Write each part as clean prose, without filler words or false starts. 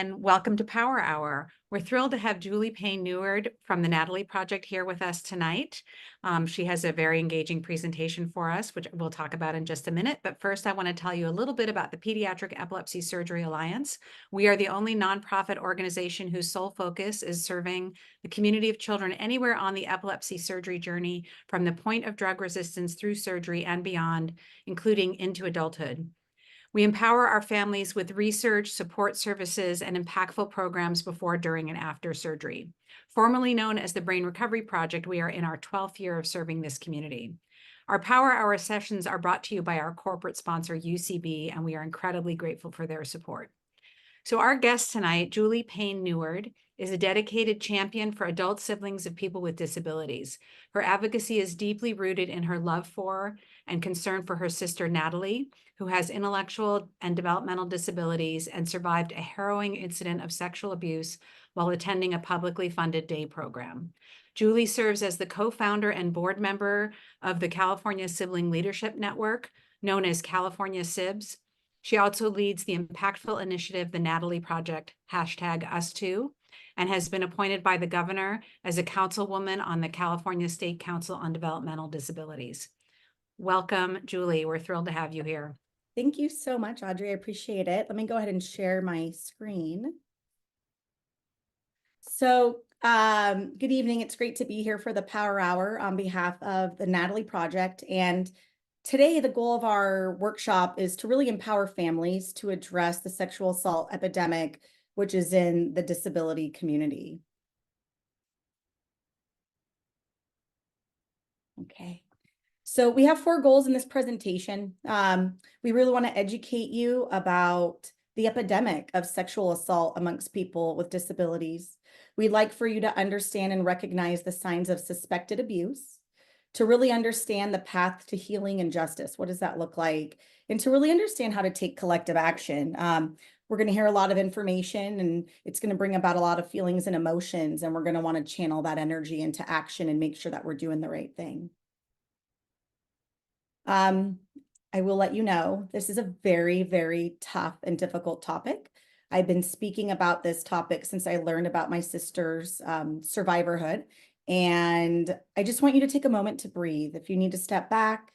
and welcome to Power Hour. We're thrilled to have Julie Payne-Neward from the Natalie Project here with us tonight. She has a very engaging presentation for us, which we'll talk about in just a minute. But first, I want to tell you a little bit about the Pediatric Epilepsy Surgery Alliance. We are the only nonprofit organization whose sole focus is serving the community of children anywhere on the epilepsy surgery journey, from the point of drug resistance through surgery and beyond, including into adulthood. We empower our families with research, support services, and impactful programs before, during, and after surgery. Formerly known as the Brain Recovery Project, we are in our 12th year of serving this community. Our Power Hour sessions are brought to you by our corporate sponsor, UCB, and we are incredibly grateful for their support. So our guest tonight, Julie Payne-Neward, is a dedicated champion for adult siblings of people with disabilities. Her advocacy is deeply rooted in her love for and concern for her sister, Natalie, who has intellectual and developmental disabilities and survived a harrowing incident of sexual abuse while attending a publicly funded day program. Julie serves as the co-founder and board member of the California Sibling Leadership Network, known as California SIBS. She also leads the impactful initiative, the Natalie Project, #US2, and has been appointed by the governor as a councilwoman on the California State Council on Developmental Disabilities. Welcome, Julie. We're thrilled to have you here. Thank you so much, Audrey. I appreciate it. Let me go ahead and share my screen. So good evening. It's great to be here for the Power Hour on behalf of the Natalie Project. And today, the goal of our workshop is to really empower families to address the sexual assault epidemic, which is in the disability community. Okay. So we have 4 goals in this presentation. We really want to educate you about the epidemic of sexual assault amongst people with disabilities. We'd like for you to understand and recognize the signs of suspected abuse, to really understand the path to healing and justice. What does that look like? And to really understand how to take collective action. We're going to hear a lot of information, and it's going to bring about a lot of feelings and emotions, and we're going to want to channel that energy into action and make sure that we're doing the right thing. I will let you know, this is a very, very tough and difficult topic. I've been speaking about this topic since I learned about my sister's survivorhood. And I just want you to take a moment to breathe. If you need to step back,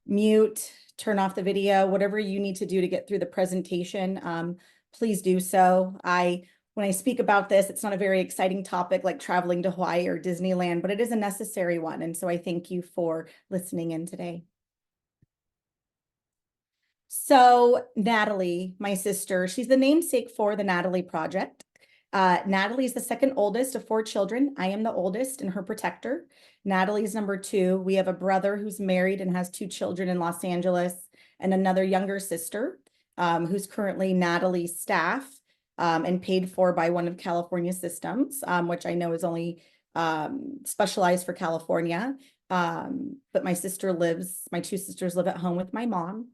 mute, turn off the video, whatever you need to do to get through the presentation, please do so. When I speak about this, it's not a very exciting topic like traveling to Hawaii or Disneyland, but it is a necessary one. And so I thank you for listening in today. So Natalie, my sister, she's the namesake for the Natalie Project. Natalie is the second oldest of 4 children. I am the oldest and her protector. Natalie's number 2. We have a brother who's married and has 2 children in Los Angeles, and another younger sister who's currently Natalie's staff and paid for by one of California's systems, which I know is only specialized for California. But my 2 sisters live at home with my mom.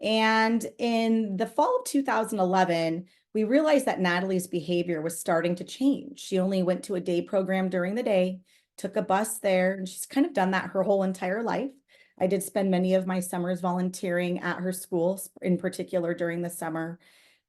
And in the fall of 2011, we realized that Natalie's behavior was starting to change. She only went to a day program during the day, took a bus there, and she's kind of done that her whole entire life. I did spend many of my summers volunteering at her school, in particular during the summer,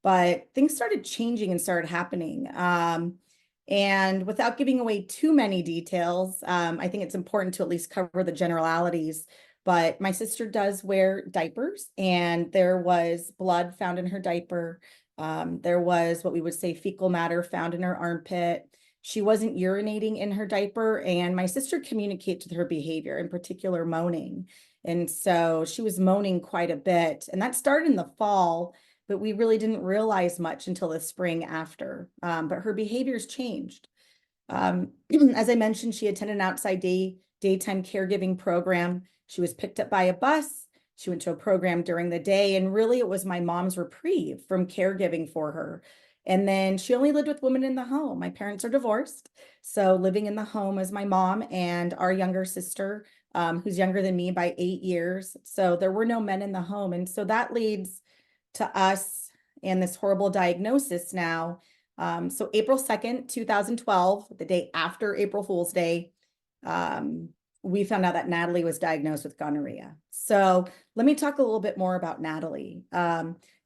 but things started changing and started happening. And without giving away too many details, I think it's important to at least cover the generalities. But my sister does wear diapers, and there was blood found in her diaper. There was what we would say fecal matter found in her armpit. She wasn't urinating in her diaper, and my sister communicates with her behavior, in particular moaning. And so she was moaning quite a bit, and that started in the fall, but we really didn't realize much until the spring after. But her behavior's changed. As I mentioned, she attended an outside daytime caregiving program. She was picked up by a bus. She went to a program during the day, and really it was my mom's reprieve from caregiving for her. And then she only lived with women in the home. My parents are divorced. So living in the home is my mom and our younger sister, who's younger than me by 8 years. So there were no men in the home. And so that leads to us and this horrible diagnosis now. So April 2nd, 2012, the day after April Fool's Day, we found out that Natalie was diagnosed with gonorrhea. So let me talk a little bit more about Natalie.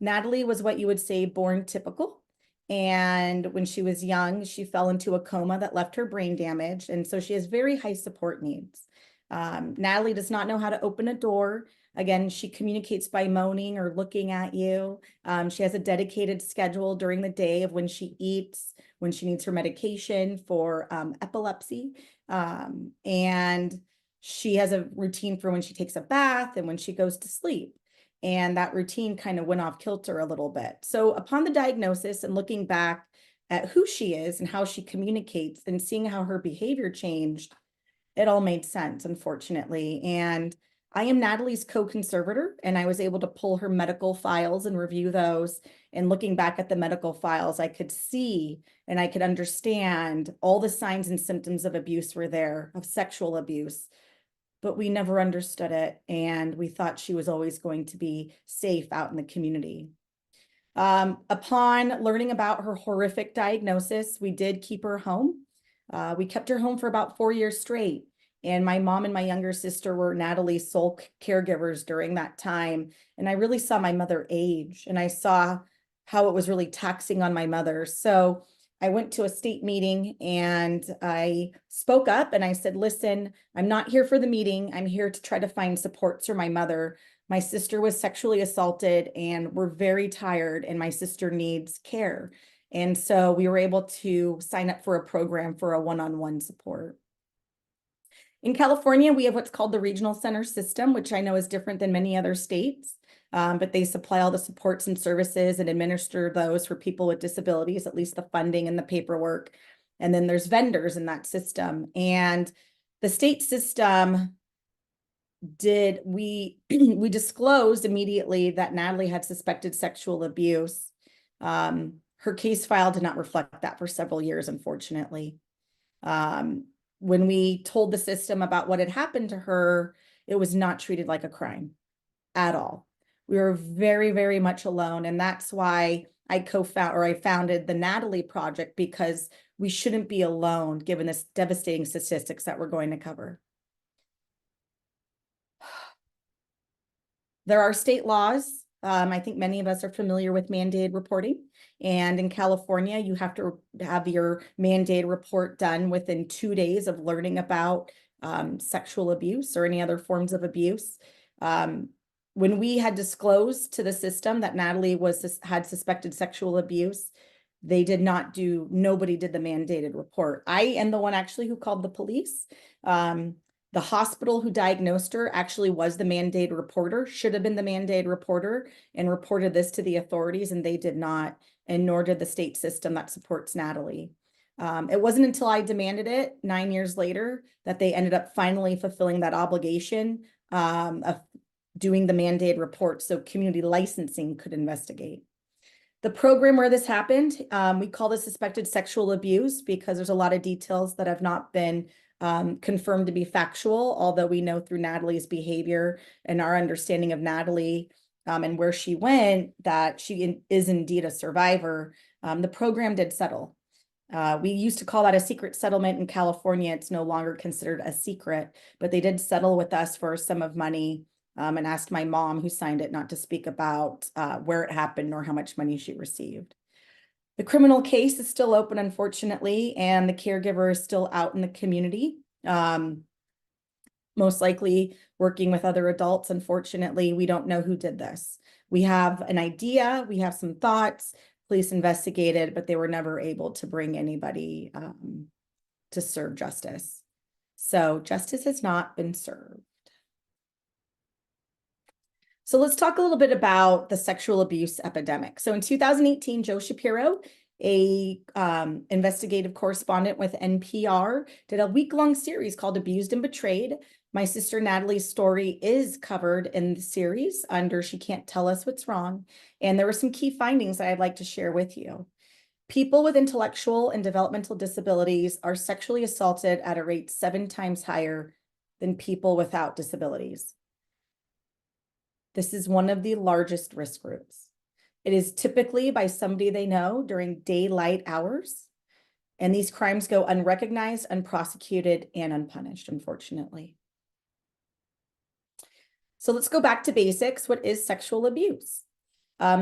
Natalie was what you would say born typical. And when she was young, she fell into a coma that left her brain damaged. And so she has very high support needs. Natalie does not know how to open a door. Again, she communicates by moaning or looking at you. She has a dedicated schedule during the day of when she eats, when she needs her medication for epilepsy. And she has a routine for when she takes a bath and when she goes to sleep. And that routine kind of went off kilter a little bit. So upon the diagnosis and looking back at who she is and how she communicates and seeing how her behavior changed, it all made sense, unfortunately. And I am Natalie's co-conservator, and I was able to pull her medical files and review those. And looking back at the medical files, I could see and I could understand all the signs and symptoms of abuse were there, of sexual abuse, but we never understood it. And we thought she was always going to be safe out in the community. Upon learning about her horrific diagnosis, we did keep her home. We kept her home for about 4 years straight. And my mom and my younger sister were Natalie's sole caregivers during that time. And I really saw my mother age, and I saw how it was really taxing on my mother. So I went to a state meeting and I spoke up and I said, listen, I'm not here for the meeting. I'm here to try to find supports for my mother. My sister was sexually assaulted and we're very tired, and my sister needs care. And so we were able to sign up for a program for a one-on-one support. In California, we have what's called the Regional Center System, which I know is different than many other states, but they supply all the supports and services and administer those for people with disabilities, at least the funding and the paperwork. And then there's vendors in that system. And the state system we disclosed immediately that Natalie had suspected sexual abuse. Her case file did not reflect that for several years, unfortunately. When we told the system about what had happened to her, it was not treated like a crime at all. We were very, very much alone. And that's why I founded the Natalie Project, because we shouldn't be alone given this devastating statistics that we're going to cover. There are state laws. I think many of us are familiar with mandated reporting. And in California, you have to have your mandated report done within 2 days of learning about sexual abuse or any other forms of abuse. When we had disclosed to the system that Natalie had suspected sexual abuse, nobody did the mandated report. I am the one actually who called the police. The hospital who diagnosed her actually was the mandated reporter, should have been the mandated reporter, and reported this to the authorities, and they did not, and nor did the state system that supports Natalie. It wasn't until I demanded it 9 years later that they ended up finally fulfilling that obligation of doing the mandated report so community licensing could investigate. The program where this happened, we call this suspected sexual abuse because there's a lot of details that have not been confirmed to be factual, although we know through Natalie's behavior and our understanding of Natalie and where she went that she is indeed a survivor. The program did settle. We used to call that a secret settlement in California. It's no longer considered a secret, but they did settle with us for a sum of money and asked my mom, who signed it, not to speak about where it happened or how much money she received. The criminal case is still open, unfortunately, and the caregiver is still out in the community, most likely working with other adults. Unfortunately, we don't know who did this. We have an idea, we have some thoughts, police investigated, but they were never able to bring anybody to serve justice. So justice has not been served. So let's talk a little bit about the sexual abuse epidemic. So in 2018, Joe Shapiro, a investigative correspondent with NPR, did a week-long series called Abused and Betrayed. My sister Natalie's story is covered in the series under She Can't Tell Us What's Wrong. And there were some key findings that I'd like to share with you. People with intellectual and developmental disabilities are sexually assaulted at a rate 7 times higher than people without disabilities. This is one of the largest risk groups. It is typically by somebody they know during daylight hours, and these crimes go unrecognized, unprosecuted, and unpunished, unfortunately. So let's go back to basics. What is sexual abuse?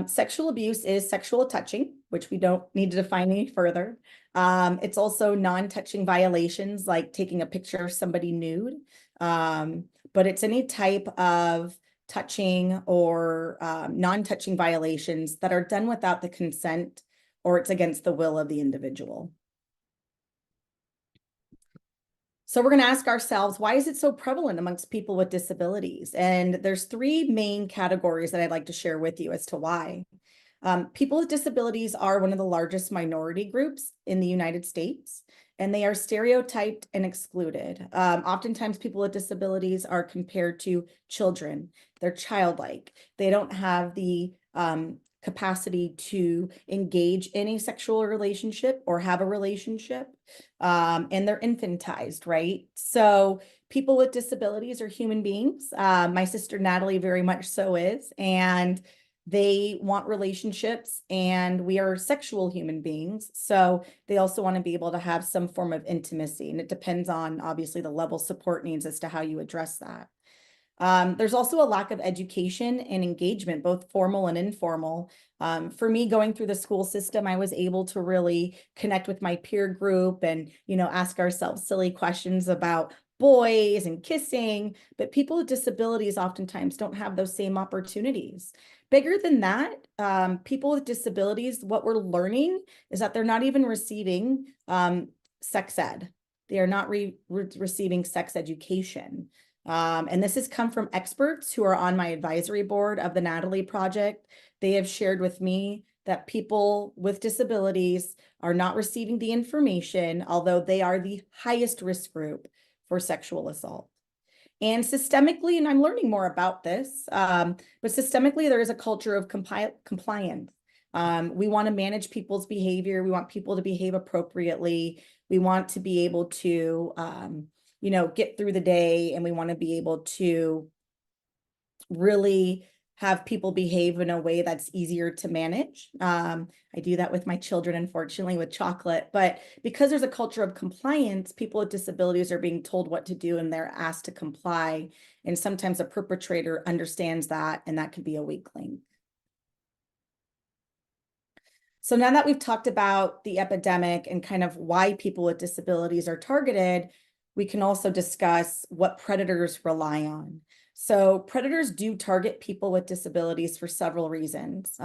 Sexual abuse is sexual touching, which we don't need to define any further. It's also non-touching violations, like taking a picture of somebody nude. But it's any type of touching or non-touching violations that are done without the consent or it's against the will of the individual. So we're going to ask ourselves, why is it so prevalent amongst people with disabilities? And there's three main categories that I'd like to share with you as to why. People with disabilities are one of the largest minority groups in the United States, and they are stereotyped and excluded. Oftentimes, people with disabilities are compared to children. They're childlike. They don't have the capacity to engage in a sexual relationship or have a relationship, and they're infantized, right? So people with disabilities are human beings. My sister Natalie very much so is, and they want relationships, and we are sexual human beings. So they also want to be able to have some form of intimacy, and it depends on obviously the level support needs as to how you address that. There's also a lack of education and engagement, both formal and informal. For me, going through the school system, I was able to really connect with my peer group and, ask ourselves silly questions about boys and kissing, but people with disabilities oftentimes don't have those same opportunities. Bigger than that, people with disabilities, what we're learning is that they're not even receiving sex ed. They are not receiving sex education. And this has come from experts who are on my advisory board of the Natalie Project. They have shared with me that people with disabilities are not receiving the information, although they are the highest risk group for sexual assault. And systemically, and I'm learning more about this, but systemically, there is a culture of compliance. We want to manage people's behavior. We want people to behave appropriately. We want to be able to, get through the day, and we want to be able to really have people behave in a way that's easier to manage. I do that with my children, unfortunately, with chocolate, but because there's a culture of compliance, people with disabilities are being told what to do and they're asked to comply. And sometimes a perpetrator understands that, and that could be a weak link. So now that we've talked about the epidemic and kind of why people with disabilities are targeted, we can also discuss what predators rely on. So predators do target people with disabilities for several reasons.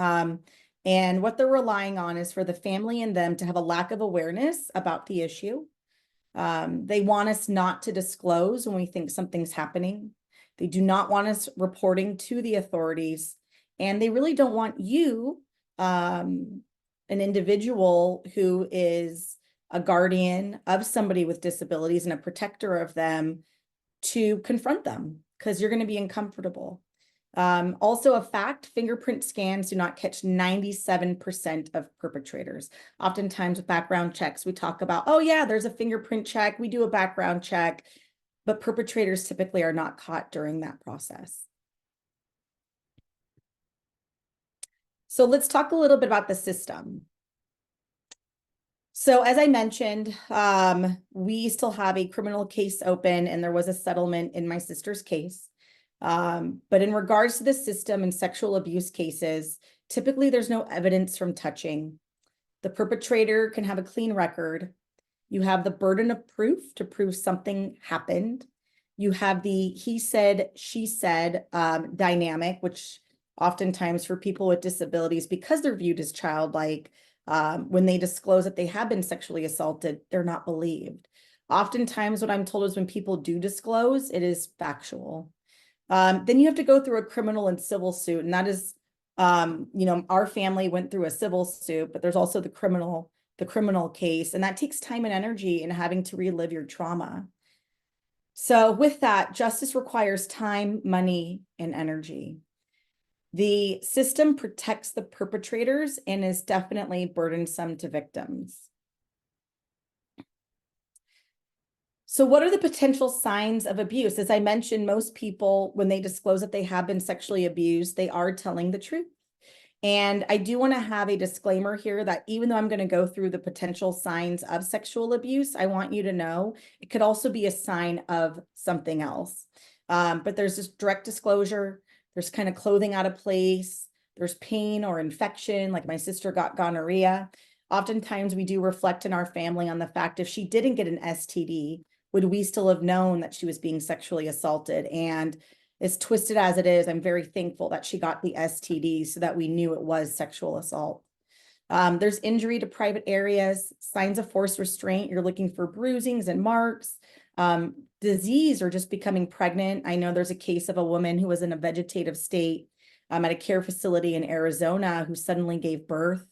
And what they're relying on is for the family and them to have a lack of awareness about the issue. They want us not to disclose when we think something's happening. They do not want us reporting to the authorities. And they really don't want you, an individual who is a guardian of somebody with disabilities and a protector of them, to confront them, because you're going to be uncomfortable. Also a fact, fingerprint scans do not catch 97% of perpetrators. Oftentimes with background checks, we talk about, oh yeah, there's a fingerprint check, we do a background check, but perpetrators typically are not caught during that process. So let's talk a little bit about the system. So as I mentioned, we still have a criminal case open, and there was a settlement in my sister's case. But in regards to the system and sexual abuse cases, typically there's no evidence from touching. The perpetrator can have a clean record. You have the burden of proof to prove something happened. You have the he said, she said dynamic, which oftentimes for people with disabilities, because they're viewed as childlike, when they disclose that they have been sexually assaulted, they're not believed. Oftentimes what I'm told is when people do disclose, it is factual. Then you have to go through a criminal and civil suit, and that is, our family went through a civil suit, but there's also the criminal case, and that takes time and energy in having to relive your trauma. So with that, justice requires time, money, and energy. The system protects the perpetrators and is definitely burdensome to victims. So what are the potential signs of abuse? As I mentioned, most people, when they disclose that they have been sexually abused, they are telling the truth. And I do want to have a disclaimer here that even though I'm going to go through the potential signs of sexual abuse, I want you to know it could also be a sign of something else. But there's this direct disclosure. There's kind of clothing out of place. there's pain or infection, like my sister got gonorrhea. Oftentimes we do reflect in our family on the fact if she didn't get an STD, would we still have known that she was being sexually assaulted? And as twisted as it is, I'm very thankful that she got the STD so that we knew it was sexual assault. There's injury to private areas, signs of forced restraint. You're looking for bruisings and marks, disease, or just becoming pregnant. I know there's a case of a woman who was in a vegetative state at a care facility in Arizona who suddenly gave birth.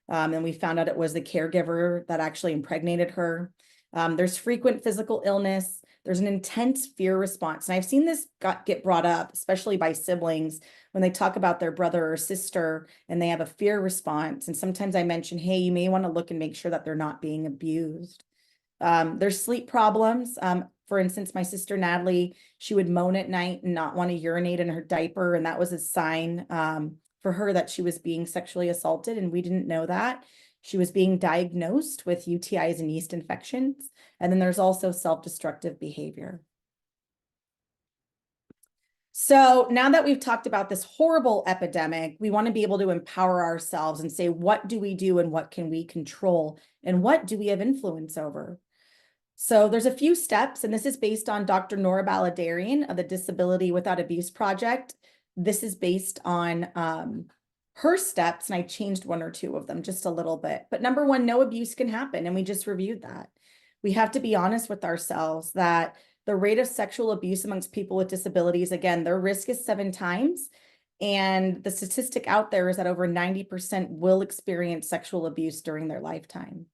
And we found out it was the caregiver that actually impregnated her. There's frequent physical illness. There's an intense fear response. And I've seen this get brought up, especially by siblings, when they talk about their brother or sister and they have a fear response. And sometimes I mention, hey, you may want to look and make sure that they're not being abused. There's sleep problems. For instance, my sister Natalie, she would moan at night and not want to urinate in her diaper. And that was a sign for her that she was being sexually assaulted. And we didn't know that. She was being diagnosed with UTIs and yeast infections. And then there's also self-destructive behavior. So now that we've talked about this horrible epidemic, we want to be able to empower ourselves and say, what do we do and what can we control? And what do we have influence over? So there's a few steps, and this is based on Dr. Nora Baladarian of the Disability Without Abuse Project. This is based on her steps, and I changed one or two of them just a little bit. But number one, no abuse can happen, and we just reviewed that. We have to be honest with ourselves that the rate of sexual abuse amongst people with disabilities, again, their risk is 7 times. And the statistic out there is that over 90% will experience sexual abuse during their lifetime.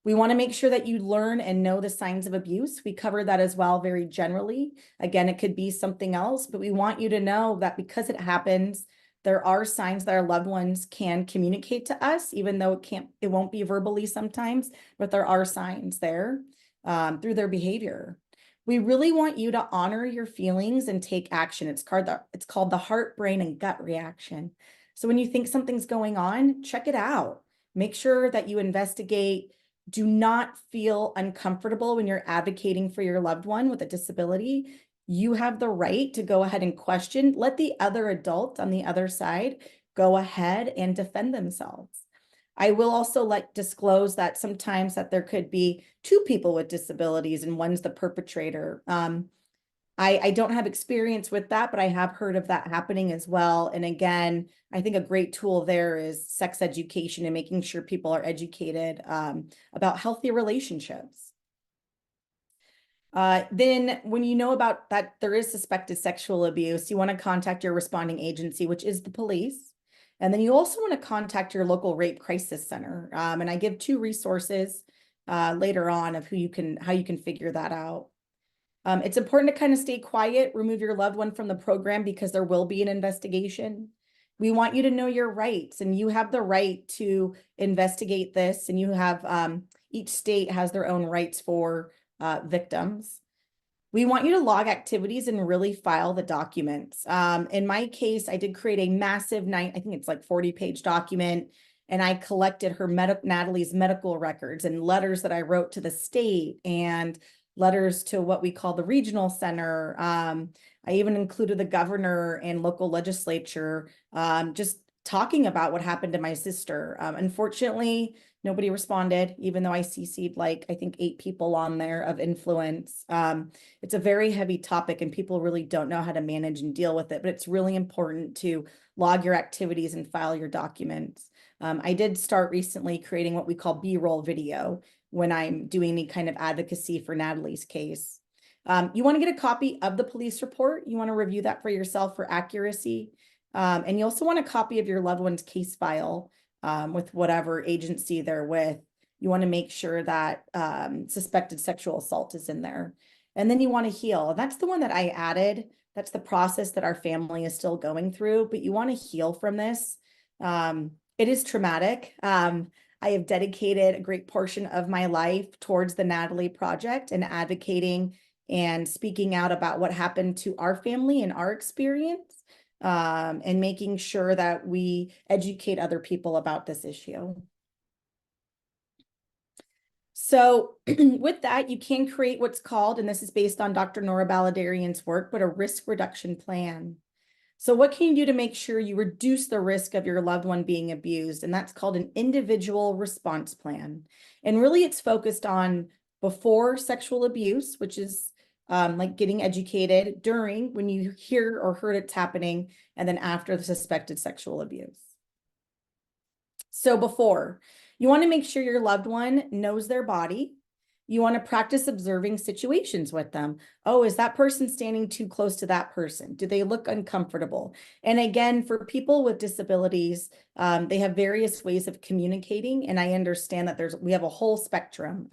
We want to make sure that you learn and know the signs of abuse. We cover that as well very generally. Again, it could be something else, but we want you to know that because it happens, there are signs that our loved ones can communicate to us, even though it won't be verbally sometimes, but there are signs there through their behavior. We really want you to honor your feelings and take action. It's called the heart, brain, and gut reaction. So when you think something's going on, check it out. Make sure that you investigate. Do not feel uncomfortable when you're advocating for your loved one with a disability. You have the right to go ahead and question. Let the other adult on the other side go ahead and defend themselves. I will also disclose that sometimes that there could be 2 people with disabilities and one's the perpetrator. I don't have experience with that, but I have heard of that happening as well. And again, I think a great tool there is sex education and making sure people are educated about healthy relationships. Then when you know about that there is suspected sexual abuse, you want to contact your responding agency, which is the police. And then you also want to contact your local rape crisis center. And I give 2 resources later on of how you can figure that out. It's important to kind of stay quiet, remove your loved one from the program because there will be an investigation. We want you to know your rights, and you have the right to investigate this, and you have each state has their own rights for victims. We want you to log activities and really file the documents. In my case, I did create a massive I think it's like 40-page document, and I collected Natalie's medical records and letters that I wrote to the state and letters to what we call the regional center. I even included the governor and local legislature, just talking about what happened to my sister. Unfortunately, nobody responded, even though I CC'd like, I think 8 people on there of influence. It's a very heavy topic and people really don't know how to manage and deal with it, but it's really important to log your activities and file your documents. I did start recently creating what we call B-roll video when I'm doing any kind of advocacy for Natalie's case. You want to get a copy of the police report. You want to review that for yourself for accuracy. And you also want a copy of your loved one's case file with whatever agency they're with. You want to make sure that suspected sexual assault is in there. And then you want to heal. That's the one that I added. That's the process that our family is still going through, but you want to heal from this. It is traumatic. I have dedicated a great portion of my life towards the Natalie Project and advocating and speaking out about what happened to our family and our experience, and making sure that we educate other people about this issue. So with that, you can create what's called, and this is based on Dr. Nora Baladarian's work, but a risk reduction plan. So what can you do to make sure you reduce the risk of your loved one being abused? And that's called an individual response plan. And really it's focused on before sexual abuse, which is like getting educated, during when you hear or heard it's happening, and then after the suspected sexual abuse. So before, you want to make sure your loved one knows their body. You want to practice observing situations with them. Oh, is that person standing too close to that person? Do they look uncomfortable? And again, for people with disabilities, they have various ways of communicating. And I understand that we have a whole spectrum.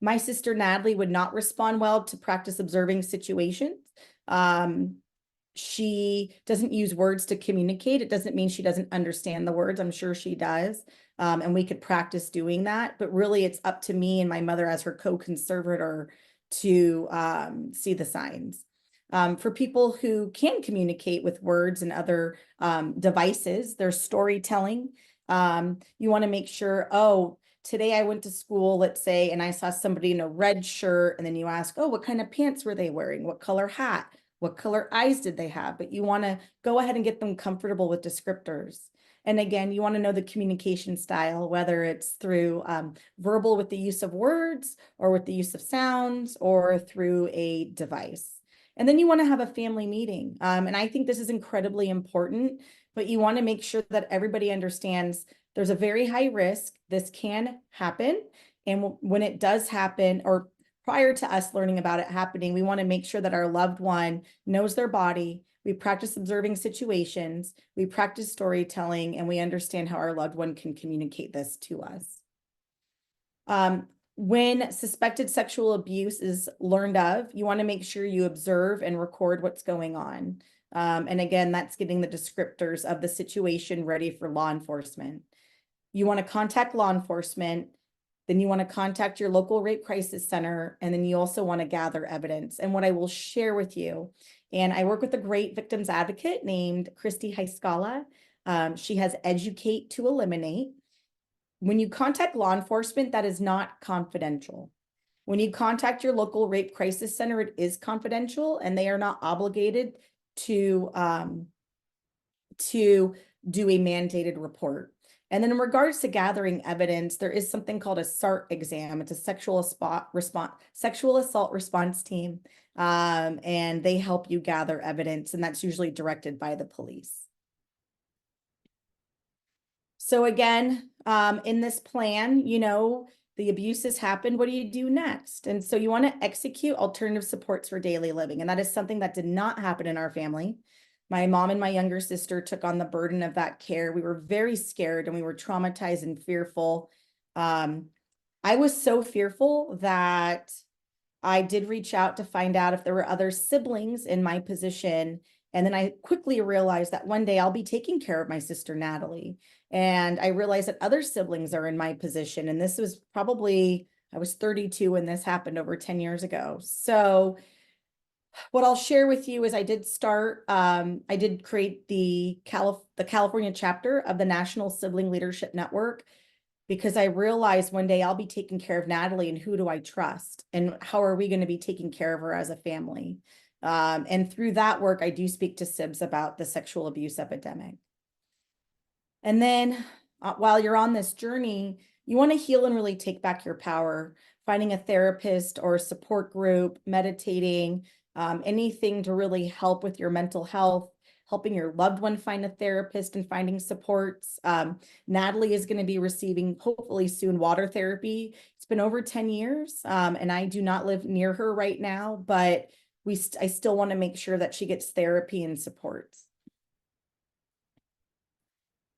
My sister Natalie would not respond well to practice observing situations. She doesn't use words to communicate. It doesn't mean she doesn't understand the words. I'm sure she does. And we could practice doing that. But really, it's up to me and my mother as her co-conservator to see the signs. For people who can communicate with words and other devices, there's storytelling. You want to make sure, oh, today I went to school, let's say, and I saw somebody in a red shirt, and then you ask, oh, what kind of pants were they wearing? What color hat? What color eyes did they have? But you want to go ahead and get them comfortable with descriptors. And again, you want to know the communication style, whether it's through verbal with the use of words or with the use of sounds or through a device. And then you want to have a family meeting. And I think this is incredibly important, but you want to make sure that everybody understands there's a very high risk. This can happen. And when it does happen, or prior to us learning about it happening, we want to make sure that our loved one knows their body. We practice observing situations, we practice storytelling, and we understand how our loved one can communicate this to us. When suspected sexual abuse is learned of, you want to make sure you observe and record what's going on. And again, that's getting the descriptors of the situation ready for law enforcement. You want to contact law enforcement. Then you want to contact your local rape crisis center, and then you also want to gather evidence. And what I will share with you, and I work with a great victims advocate named Christy Heiskala. She has Educate to Eliminate. When you contact law enforcement, that is not confidential. When you contact your local rape crisis center, it is confidential, and they are not obligated to do a mandated report. And then in regards to gathering evidence, there is something called a SART exam. It's a sexual assault response team. And they help you gather evidence, and that's usually directed by the police. So again, in this plan, you know, the abuse has happened. What do you do next? And so you want to execute alternative supports for daily living. And that is something that did not happen in our family. My mom and my younger sister took on the burden of that care. We were very scared and we were traumatized and fearful. I was so fearful that I did reach out to find out if there were other siblings in my position. And then I quickly realized that one day I'll be taking care of my sister, Natalie. And I realized that other siblings are in my position. And this was probably, I was 32 when this happened over 10 years ago. So what I'll share with you is I did create the California chapter of the National Sibling Leadership Network, because I realized one day I'll be taking care of Natalie, and who do I trust? And how are we going to be taking care of her as a family? And through that work, I do speak to SIBs about the sexual abuse epidemic. And then while you're on this journey, you want to heal and really take back your power, finding a therapist or a support group, meditating, anything to really help with your mental health, helping your loved one find a therapist and finding supports. Natalie is going to be receiving, hopefully soon, water therapy. It's been over 10 years, and I do not live near her right now, but I still want to make sure that she gets therapy and supports.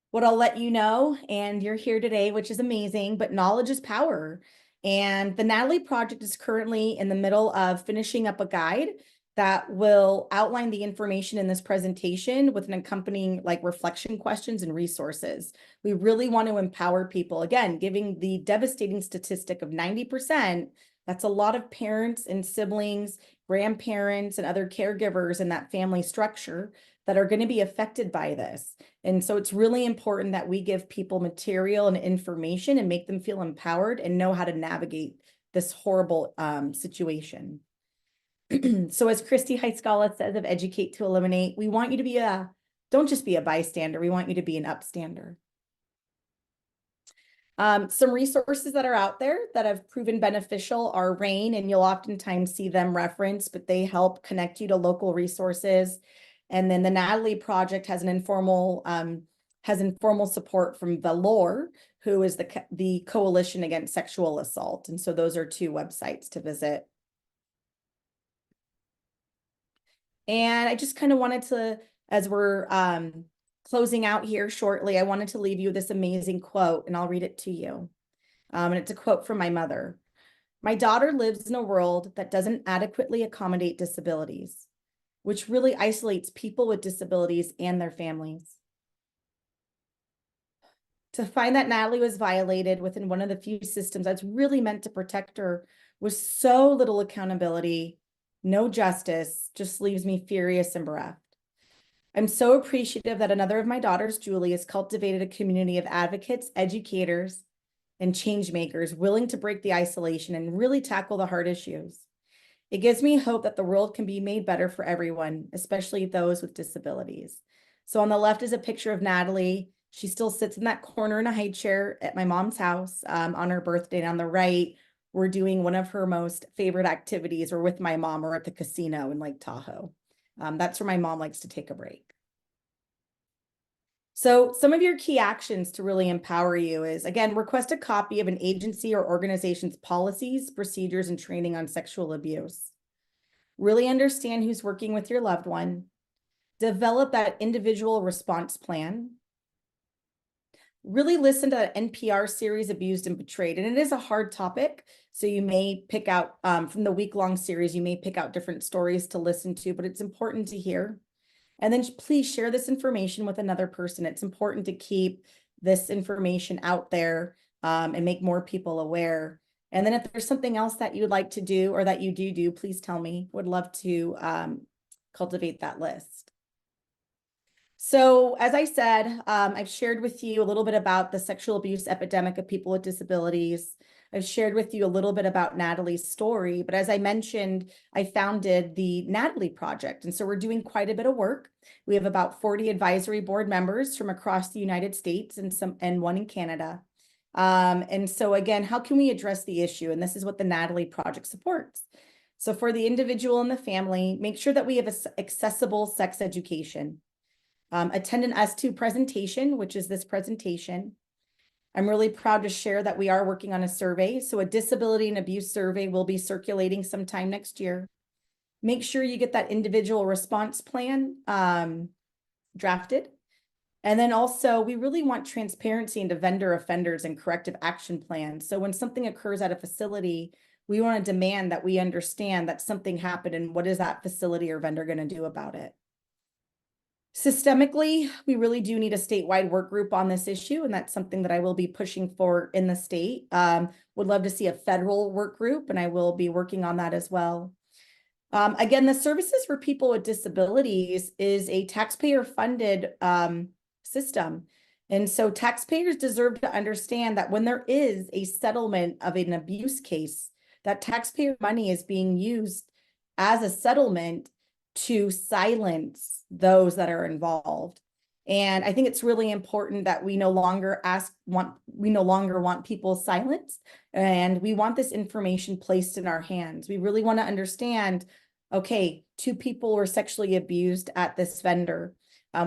What I'll let you know, and you're here today, which is amazing, but knowledge is power. And the Natalie Project is currently in the middle of finishing up a guide that will outline the information in this presentation with an accompanying reflection questions and resources. We really want to empower people. Again, giving the devastating statistic of 90%, that's a lot of parents and siblings, grandparents, and other caregivers in that family structure that are going to be affected by this. And so it's really important that we give people material and information and make them feel empowered and know how to navigate this horrible situation. So as Christy Heiskala says of Educate to Eliminate, we want you to be don't just be a bystander, we want you to be an upstander. Some resources that are out there that have proven beneficial are RAIN, and you'll oftentimes see them referenced, but they help connect you to local resources. And then the Natalie Project has informal support from Valor, who is the Coalition Against Sexual Assault. And so those are 2 websites to visit. And I just kind of wanted to, as we're closing out here shortly, I wanted to leave you this amazing quote, and I'll read it to you. And it's a quote from my mother. "My daughter lives in a world that doesn't adequately accommodate disabilities, which really isolates people with disabilities and their families." To find that Natalie was violated within one of the few systems that's really meant to protect her with so little accountability, no justice, just leaves me furious and bereft. I'm so appreciative that another of my daughters, Julie, has cultivated a community of advocates, educators, and change makers willing to break the isolation and really tackle the hard issues. It gives me hope that the world can be made better for everyone, especially those with disabilities. So on the left is a picture of Natalie. She still sits in that corner in a high chair at my mom's house on her birthday. And on the right, we're doing one of her most favorite activities. We're with my mom or at the casino in Lake Tahoe. That's where my mom likes to take a break. So some of your key actions to really empower you is, again, request a copy of an agency or organization's policies, procedures, and training on sexual abuse. Really understand who's working with your loved one. Develop that individual response plan. Really listen to the NPR series, Abused and Betrayed. And it is a hard topic. So you may pick out from the week-long series, you may pick out different stories to listen to, but it's important to hear. And then please share this information with another person. It's important to keep this information out there and make more people aware. And then if there's something else that you'd like to do or that you do, please tell me. Would love to cultivate that list. So as I said, I've shared with you a little bit about the sexual abuse epidemic of people with disabilities. I've shared with you a little bit about Natalie's story, but as I mentioned, I founded the Natalie Project. And so we're doing quite a bit of work. We have about 40 advisory board members from across the United States and one in Canada. And so again, how can we address the issue? And this is what the Natalie Project supports. So for the individual and the family, make sure that we have accessible sex education. Attend an S2 presentation, which is this presentation. I'm really proud to share that we are working on a survey. So a disability and abuse survey will be circulating sometime next year. Make sure you get that individual response plan drafted. And then also, we really want transparency into vendor offenders and corrective action plans. So when something occurs at a facility, we want to demand that we understand that something happened and what is that facility or vendor going to do about it. Systemically, we really do need a statewide work group on this issue, and that's something that I will be pushing for in the state. Would love to see a federal work group, and I will be working on that as well. Again, the Services for People with Disabilities is a taxpayer-funded system. And so taxpayers deserve to understand that when there is a settlement of an abuse case, that taxpayer money is being used as a settlement to silence those that are involved. And I think it's really important that we no longer want people silenced, and we want this information placed in our hands. We really want to understand, okay, 2 people were sexually abused at this vendor.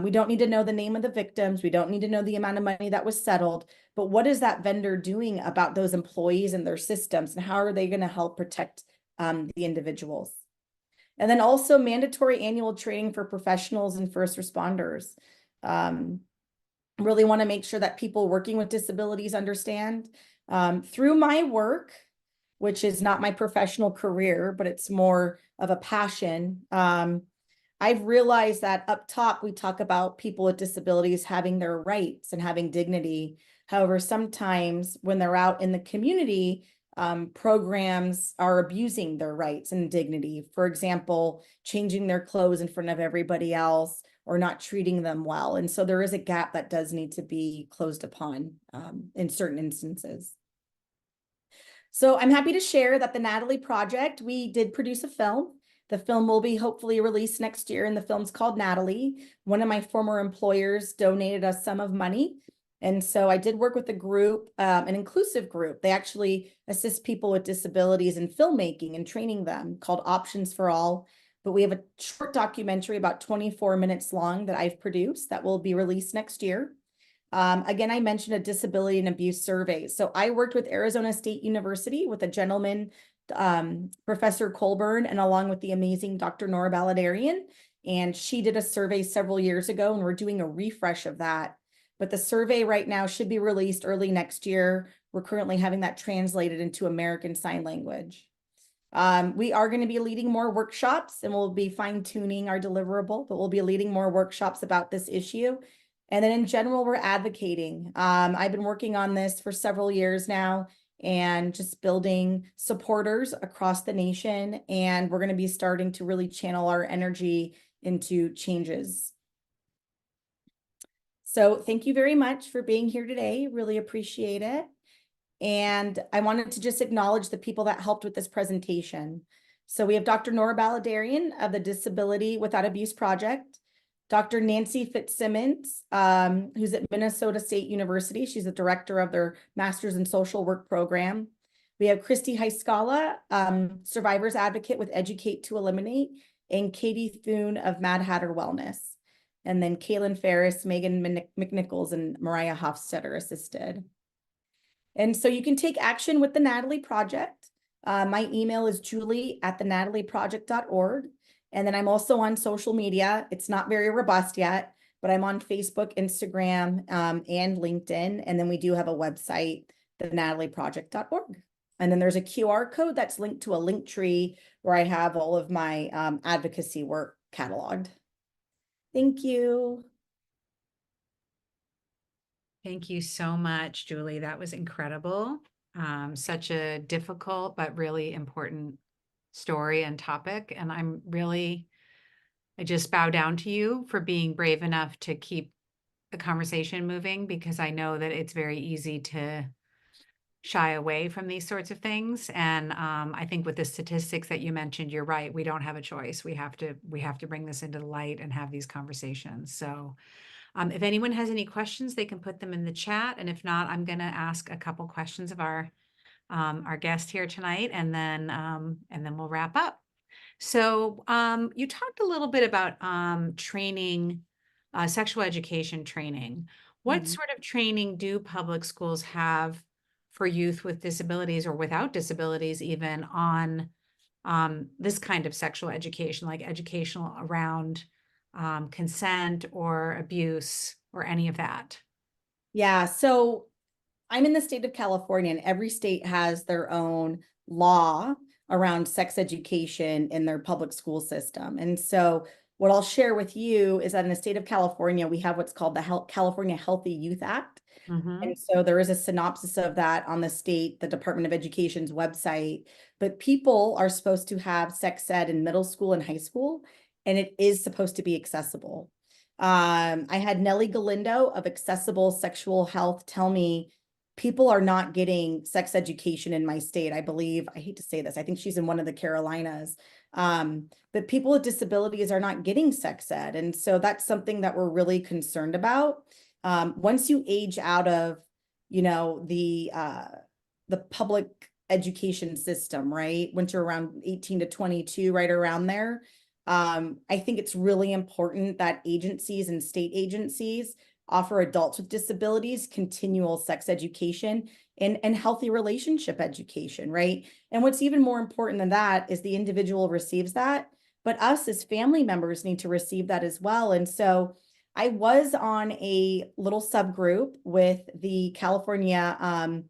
We don't need to know the name of the victims. We don't need to know the amount of money that was settled, but what is that vendor doing about those employees and their systems, and how are they going to help protect the individuals? And then also mandatory annual training for professionals and first responders. Really want to make sure that people working with disabilities understand. Through my work, which is not my professional career, but it's more of a passion, I've realized that up top, we talk about people with disabilities having their rights and having dignity. However, sometimes when they're out in the community, programs are abusing their rights and dignity. For example, changing their clothes in front of everybody else or not treating them well. And so there is a gap that does need to be closed upon in certain instances. So I'm happy to share that the Natalie Project, we did produce a film. The film will be hopefully released next year, and the film's called Natalie. One of my former employers donated a sum of money. And so I did work with a group, an inclusive group. They actually assist people with disabilities in filmmaking and training them, called Options for All. But we have a short documentary about 24 minutes long that I've produced that will be released next year. Again, I mentioned a disability and abuse survey. So I worked with Arizona State University with a gentleman, Professor Colburn, and along with the amazing Dr. Nora Baladarian. And she did a survey several years ago, and we're doing a refresh of that. But the survey right now should be released early next year. We're currently having that translated into American Sign Language. We are going to be leading more workshops, and we'll be fine-tuning our deliverable, but we'll be leading more workshops about this issue. And then in general, we're advocating. I've been working on this for several years now and just building supporters across the nation. And we're going to be starting to really channel our energy into changes. So thank you very much for being here today. Really appreciate it. And I wanted to just acknowledge the people that helped with this presentation. So we have Dr. Nora Baladarian of the Disability Without Abuse Project, Dr. Nancy Fitzsimmons, who's at Minnesota State University. She's the director of their Master's in Social Work program. We have Christy Heiskala, survivors advocate with Educate to Eliminate, and Katie Thune of Mad Hatter Wellness. And then Kaylin Ferris, Megan McNichols, and Mariah Hofstetter assisted. And so you can take action with the Natalie Project. My email is julie@thenatalieproject.org. And then I'm also on social media. It's not very robust yet, but I'm on Facebook, Instagram, and LinkedIn. And then we do have a website, thenatalieproject.org. And then there's a QR code that's linked to a link tree where I have all of my advocacy work cataloged. Thank you. Thank you so much, Julie. That was incredible. Such a difficult but really important story and topic. And I just bow down to you for being brave enough to keep the conversation moving, because I know that it's very easy to shy away from these sorts of things. And I think with the statistics that you mentioned, you're right. We don't have a choice. We have to bring this into the light and have these conversations. So if anyone has any questions, they can put them in the chat. And if not, I'm going to ask a couple questions of our guest here tonight, and then we'll wrap up. So you talked a little bit about training, sexual education training. What sort of training do public schools have for youth with disabilities or without disabilities even on this kind of sexual education, like educational around consent or abuse or any of that? Yeah, so I'm in the state of California, and every state has their own law around sex education in their public school system. And so what I'll share with you is that in the state of California, we have what's called the California Healthy Youth Act. And so there is a synopsis of that on the Department of Education's website. But people are supposed to have sex ed in middle school and high school, and it is supposed to be accessible. I had Nellie Galindo of Accessible Sexual Health tell me people are not getting sex education in my state. I believe, I hate to say this, I think she's in one of the Carolinas. But people with disabilities are not getting sex ed. And so that's something that we're really concerned about. Once you age out of, the public education system, right? Once you're around 18 to 22, right around there, I think it's really important that agencies and state agencies offer adults with disabilities continual sex education and healthy relationship education, right? And what's even more important than that is the individual receives that, but us as family members need to receive that as well. And so I was on a little subgroup with the California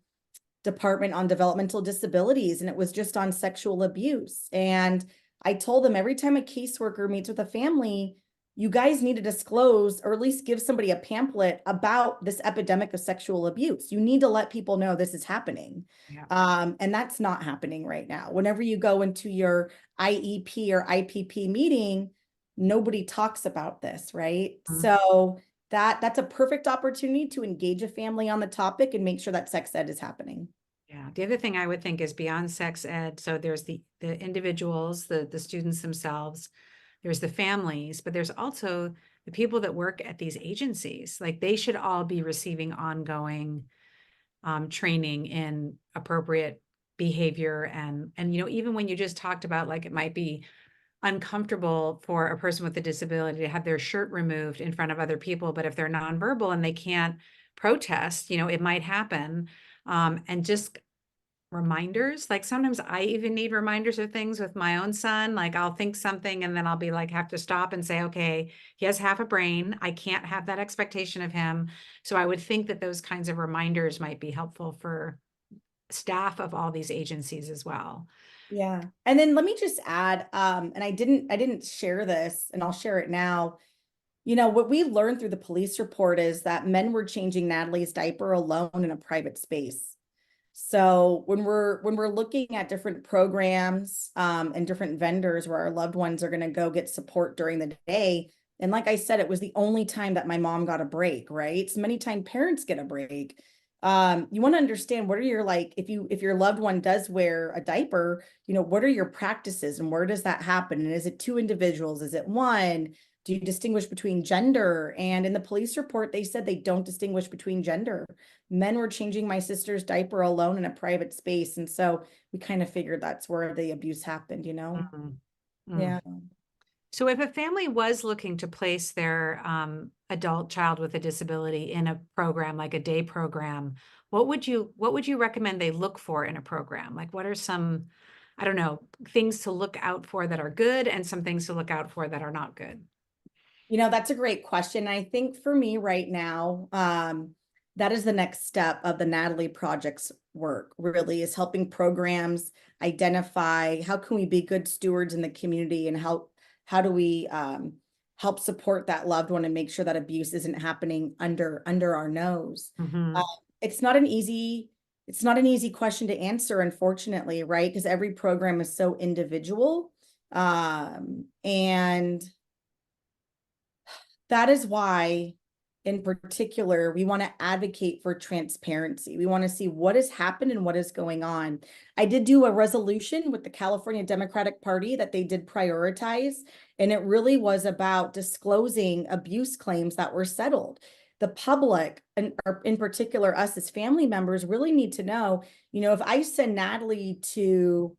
Department on Developmental Disabilities, and it was just on sexual abuse. And I told them every time a caseworker meets with a family, you guys need to disclose or at least give somebody a pamphlet about this epidemic of sexual abuse. You need to let people know this is happening. Yeah. And that's not happening right now. Whenever you go into your IEP or IPP meeting, nobody talks about this, right? So that's a perfect opportunity to engage a family on the topic and make sure that sex ed is happening. Yeah. The other thing I would think is beyond sex ed. So there's the individuals, the students themselves, there's the families, but there's also the people that work at these agencies. Like they should all be receiving ongoing training in appropriate behavior and even when you just talked about like it might be uncomfortable for a person with a disability to have their shirt removed in front of other people, but if they're nonverbal and they can't protest, it might happen. And just reminders, like sometimes I even need reminders of things with my own son. Like I'll think something and then I'll be like, have to stop and say, okay, he has half a brain. I can't have that expectation of him. So I would think that those kinds of reminders might be helpful for staff of all these agencies as well. Yeah. And then let me just add, and I didn't share this and I'll share it now. What we learned through the police report is that men were changing Natalie's diaper alone in a private space. So when we're looking at different programs and different vendors where our loved ones are going to go get support during the day, and like I said, it was the only time that my mom got a break, right? So many times parents get a break. You want to understand what are your like if your loved one does wear a diaper, what are your practices and where does that happen? And is it two individuals? Is it one? Do you distinguish between gender? And in the police report, they said they don't distinguish between gender. Men were changing my sister's diaper alone in a private space. And so we kind of figured that's where the abuse happened. Mhm. Mm. Yeah. So if a family was looking to place their adult child with a disability in a program, like a day program, what would you recommend they look for in a program? Like what are some, I don't know, things to look out for that are good and some things to look out for that are not good? That's a great question. I think for me right now, that is the next step of the Natalie Project's work, really, is helping programs identify how can we be good stewards in the community and how do we help support that loved one and make sure that abuse isn't happening under our nose. Uh, Mhm. it's not an easy it's not an easy question to answer, unfortunately, right? Because every program is so individual. And that is why, in particular, we want to advocate for transparency. We want to see what has happened and what is going on. I did do a resolution with the California Democratic Party that they did prioritize, and it really was about disclosing abuse claims that were settled. The public, and in particular, us as family members, really need to know, if I send Natalie to,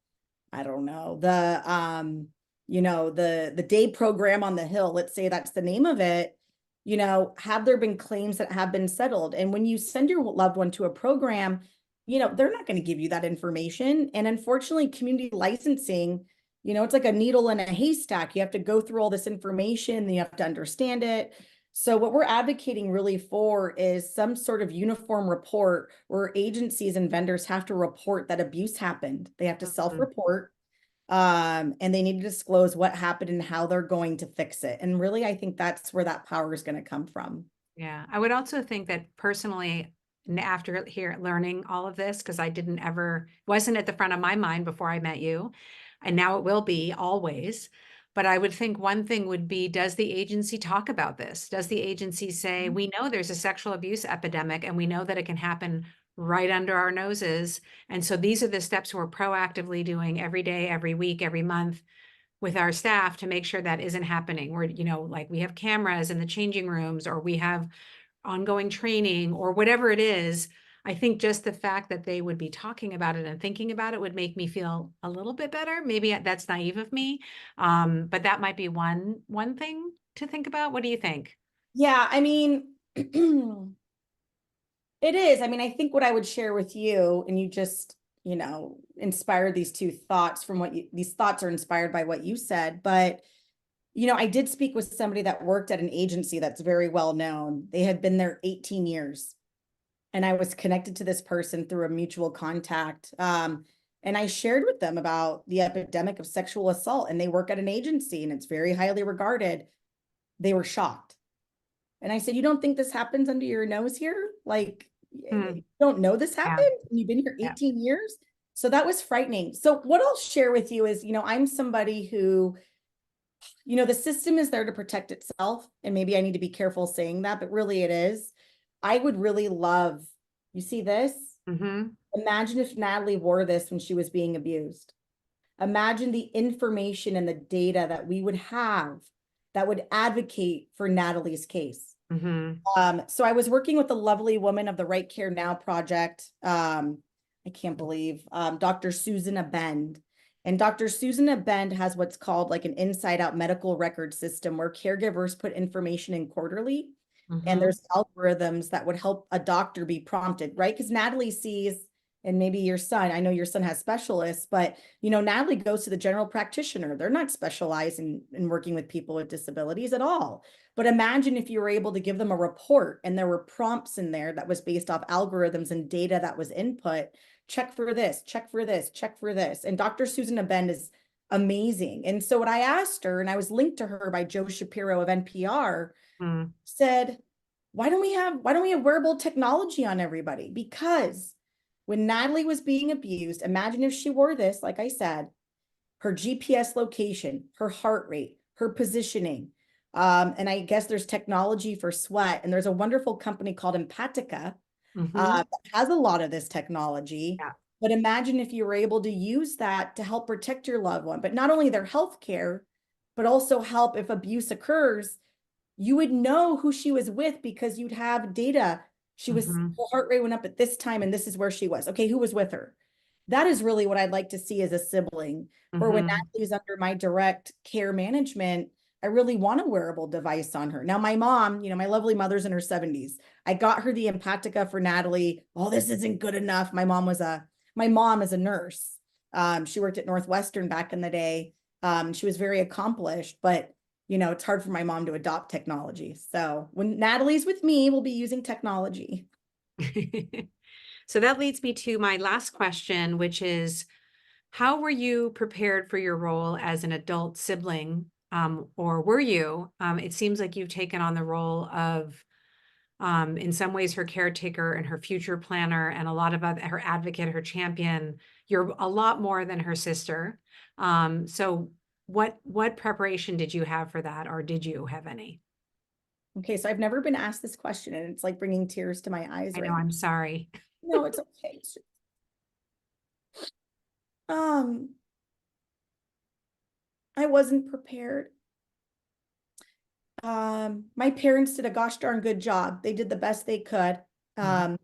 I don't know, the day program on the hill, let's say that's the name of it, have there been claims that have been settled? And when you send your loved one to a program, they're not going to give you that information. And unfortunately, community licensing, it's like a needle in a haystack. You have to go through all this information, you have to understand it. So what we're advocating really for is some sort of uniform report where agencies and vendors have to report that abuse happened. They have to Mhm. self-report, and they need to disclose what happened and how they're going to fix it. And really, I think that's where that power is going to come from. Yeah, I would also think that personally, after learning all of this, because I didn't ever, wasn't at the front of my mind before I met you, and now it will be always. But I would think one thing would be, does the agency talk about this? Does the agency say, we know there's a sexual abuse epidemic and we know that it can happen right under our noses. And so these are the steps we're proactively doing every day, every week, every month with our staff to make sure that isn't happening. We're, like we have cameras in the changing rooms or we have ongoing training or whatever it is. I think just the fact that they would be talking about it and thinking about it would make me feel a little bit better. Maybe that's naive of me. But that might be one thing to think about. What do you think? Yeah, I mean, it is. I mean, I think what I would share with you, and you just, inspired these two thoughts from these thoughts are inspired by what you said. But, I did speak with somebody that worked at an agency that's very well known. They had been there 18 years. And I was connected to this person through a mutual contact. And I shared with them about the epidemic of sexual assault, and they work at an agency and it's very highly regarded. They were shocked. And I said, you don't think this happens under your nose here? Like, Hmm. you don't know this Yeah, happened? And you've been here yeah. 18 years? So that was frightening. So what I'll share with you is, I'm somebody who, the system is there to protect itself. And maybe I need to be careful saying that, but really it is. I would really love, you see this? Mm-hmm. Imagine if Natalie wore this when she was being abused. Imagine the information and the data that we would have that would advocate for Natalie's case. Mm-hmm. So I was working with the lovely woman of the Right Care Now project. I can't believe Dr. Susan Abend. And Dr. Susan Abend has what's called like an inside out medical record system where caregivers put information in quarterly. And there's algorithms that would help a doctor be prompted, right? Because Natalie sees, and maybe your son, I know your son has specialists, but Natalie goes to the general practitioner. They're not specialized in working with people with disabilities at all. But imagine if you were able to give them a report and there were prompts in there that was based off algorithms and data that was input. Check for this, check for this, check for this. And Dr. Susan Abend is amazing. And so what I asked her, and I was linked to her by Joe Shapiro of NPR, said, why don't we have wearable technology on everybody? Because when Natalie was being abused, imagine if she wore this, like I said, her GPS location, her heart rate, her positioning. And I guess there's technology for sweat. And there's a wonderful company called Empatica that has a lot of this technology. Yeah. But imagine if you were able to use that to help protect your loved one, but not only their health care, but also help if abuse occurs. You would know who she was with because you'd have data. Her heart rate went up at this time and this is where she was. Okay, who was with her? That is really what I'd like to see as a sibling. Or when Natalie's under my direct care management, I really want a wearable device on her. Now, my mom, my lovely mother's in her 70s. I got her the Empatica for Natalie. Oh, this isn't good enough. My mom is a nurse. She worked at Northwestern back in the day. She was very accomplished, but it's hard for my mom to adopt technology. So when Natalie's with me, we'll be using technology. So that leads me to my last question, which is, how were you prepared for your role as an adult sibling? Or were you? It seems like you've taken on the role of, in some ways, her caretaker and her future planner, and a lot of her advocate, her champion. You're a lot more than her sister. So what preparation did you have for that, or did you have any? Okay, so I've never been asked this question, and it's like bringing tears to my eyes I right know, now. I'm sorry. No, it's okay. I wasn't prepared. My parents did a gosh darn good job. They did the best they could. I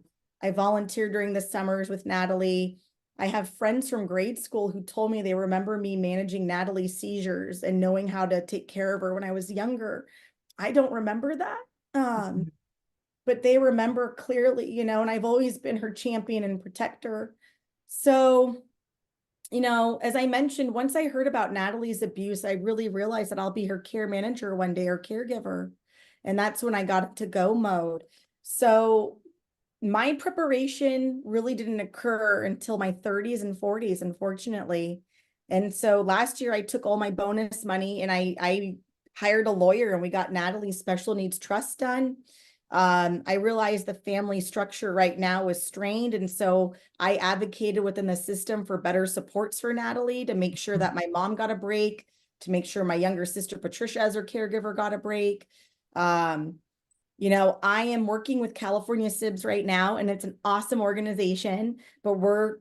volunteered during the summers with Natalie. I have friends from grade school who told me they remember me managing Natalie's seizures and knowing how to take care of her when I was younger. I don't remember that. But they remember clearly, and I've always been her champion and protector. So, as I mentioned, once I heard about Natalie's abuse, I really realized that I'll be her care manager one day or caregiver. And that's when I got into go mode. So my preparation really didn't occur until my 30s and 40s, unfortunately. And so last year I took all my bonus money and I hired a lawyer and we got Natalie's special needs trust done. I realized the family structure right now is strained. And so I advocated within the system for better supports for Natalie to make sure that my mom got a break, to make sure my younger sister, Patricia, as her caregiver, got a break. I am working with California SIBS right now, and it's an awesome organization, but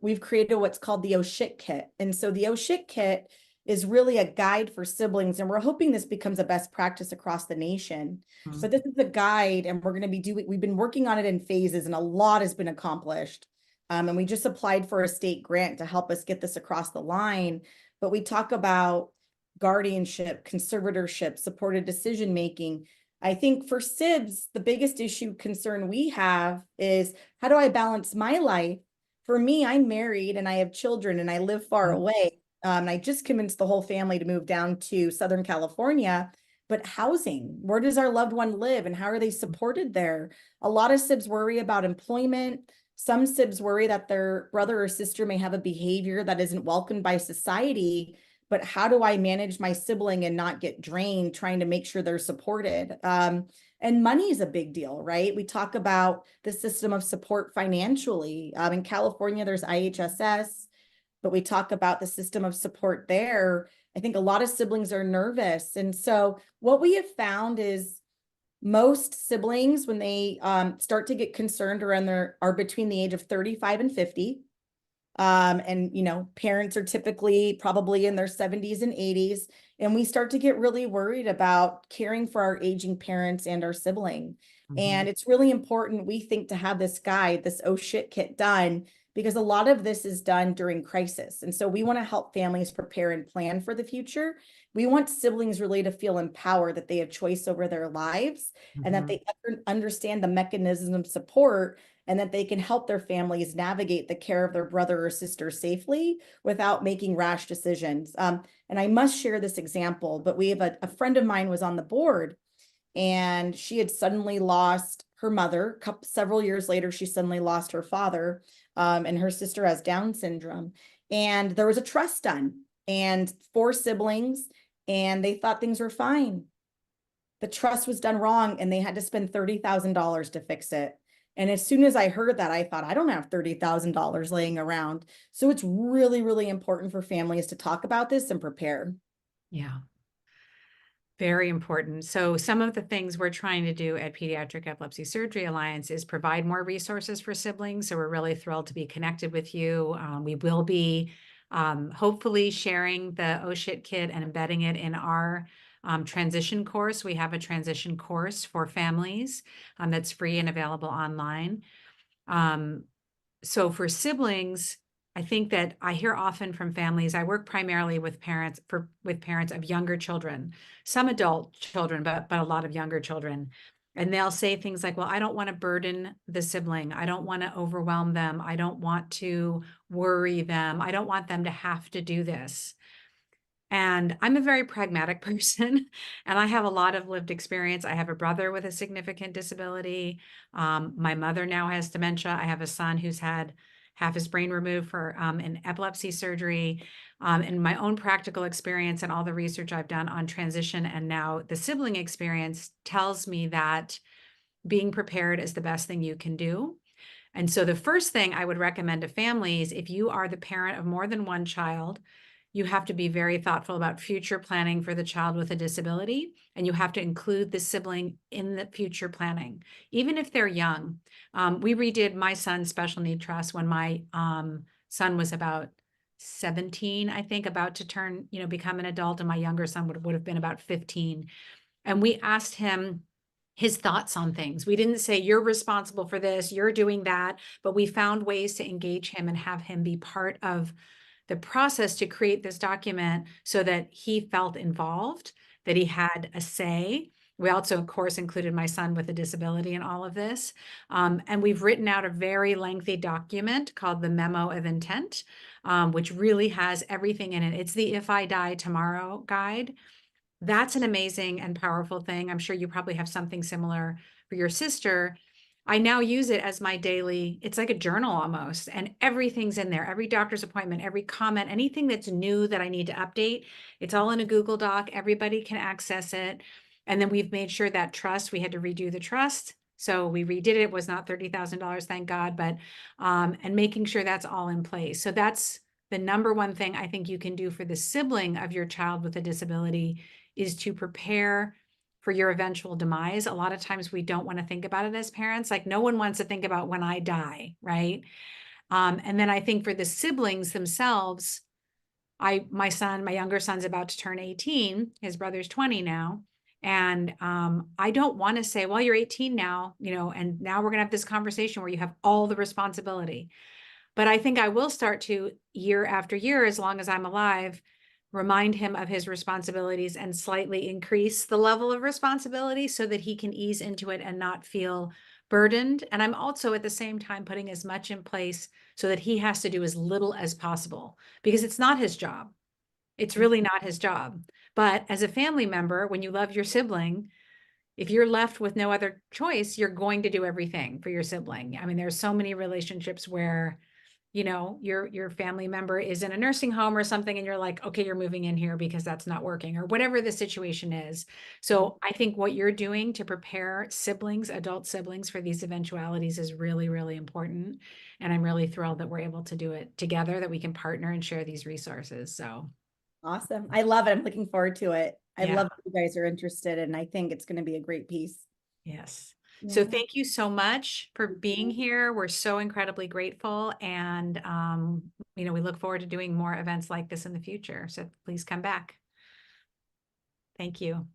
we've created what's called the OSHIT kit. And so the OSHIT kit is really a guide for siblings, and we're hoping this becomes a best practice across the nation. But this is a guide, and we've been working on it in phases, and a lot has been accomplished. And we just applied for a state grant to help us get this across the line. But we talk about guardianship, conservatorship, supported decision-making. I think for SIBS, the biggest concern we have is, how do I balance my life? For me, I'm married and I have children and I live far away. And I just convinced the whole family to move down to Southern California. But housing, where does our loved one live and how are they supported there? A lot of SIBs worry about employment. Some SIBs worry that their brother or sister may have a behavior that isn't welcomed by society. But how do I manage my sibling and not get drained trying to make sure they're supported? And money is a big deal, right? We talk about the system of support financially. In California, there's IHSS, but we talk about the system of support there. I think a lot of siblings are nervous. And so what we have found is most siblings, when they start to get concerned are between the age of 35 and 50. And, parents are typically probably in their 70s and 80s. And we start to get really worried about caring for our aging parents and our sibling. Mhm. And it's really important, we think, to have this guide, this oh shit kit done, because a lot of this is done during crisis. And so we want to help families prepare and plan for the future. We want siblings really to feel empowered, that they have choice over their lives, and that Mhm. they understand the mechanism of support, and that they can help their families navigate the care of their brother or sister safely without making rash decisions. And I must share this example, but we have a friend of mine was on the board, and she had suddenly lost her mother. Several years later, she suddenly lost her father, and her sister has Down syndrome. And there was a trust done, and 4 siblings, and they thought things were fine. The trust was done wrong, and they had to spend $30,000 to fix it. And as soon as I heard that, I thought, I don't have $30,000 laying around. So it's really, really important for families to talk about this and prepare. Yeah. Very important. So some of the things we're trying to do at Pediatric Epilepsy Surgery Alliance is provide more resources for siblings. So we're really thrilled to be connected with you. We will be hopefully sharing the Oh Shit Kit and embedding it in our transition course. We have a transition course for families that's free and available online. Um, so for siblings, I think that I hear often from families, I work primarily with parents of younger children, some adult children, but a lot of younger children. And they'll say things like, well, I don't want to burden the sibling. I don't want to overwhelm them. I don't want to worry them. I don't want them to have to do this. And I'm a very pragmatic person, and I have a lot of lived experience. I have a brother with a significant disability. My mother now has dementia. I have a son who's had half his brain removed for an epilepsy surgery. And my own practical experience and all the research I've done on transition and now the sibling experience tells me that being prepared is the best thing you can do. And so the first thing I would recommend to families, if you are the parent of more than one child, you have to be very thoughtful about future planning for the child with a disability, and you have to include the sibling in the future planning, even if they're young. We redid my son's special need trust when my son was about 17, I think, about to turn, become an adult, and my younger son would have been about 15. And we asked him his thoughts on things. We didn't say, you're responsible for this, you're doing that, but we found ways to engage him and have him be part of the process to create this document so that he felt involved, that he had a say. We also, of course, included my son with a disability in all of this. And we've written out a very lengthy document called the Memo of Intent, which really has everything in it. It's the If I Die Tomorrow guide. That's an amazing and powerful thing. I'm sure you probably have something similar for your sister. I now use it as my daily, it's like a journal almost, and everything's in there. Every doctor's appointment, every comment, anything that's new that I need to update, it's all in a Google Doc. Everybody can access it. And then we've made sure that trust, we had to redo the trust. So we redid it. It was not $30,000, thank God, but and making sure that's all in place. So that's the number one thing I think you can do for the sibling of your child with a disability is to prepare for your eventual demise. A lot of times we don't want to think about it as parents. Like no one wants to think about when I die, right? And then I think for the siblings themselves, my younger son's about to turn 18. His brother's 20 now. And I don't want to say, well, you're 18 now, and now we're going to have this conversation where you have all the responsibility. But I think I will start to, year after year, as long as I'm alive, remind him of his responsibilities and slightly increase the level of responsibility so that he can ease into it and not feel burdened. And I'm also at the same time putting as much in place so that he has to do as little as possible because it's not his job. It's really not his job. But as a family member, when you love your sibling, if you're left with no other choice, you're going to do everything for your sibling. I mean, there's so many relationships where your family member is in a nursing home or something and you're like, okay, you're moving in here because that's not working or whatever the situation is. So I think what you're doing to prepare siblings, adult siblings for these eventualities is really, really important. And I'm really thrilled that we're able to do it together, that we can partner and share these resources. So Awesome. I love it. I'm looking forward to it. I yeah, love that you guys are interested, and I think it's going to be a great piece. yes. So Yeah. thank you so much for being here. We're so incredibly grateful. And, we look forward to doing more events like this in the future. So please come back. Thank you.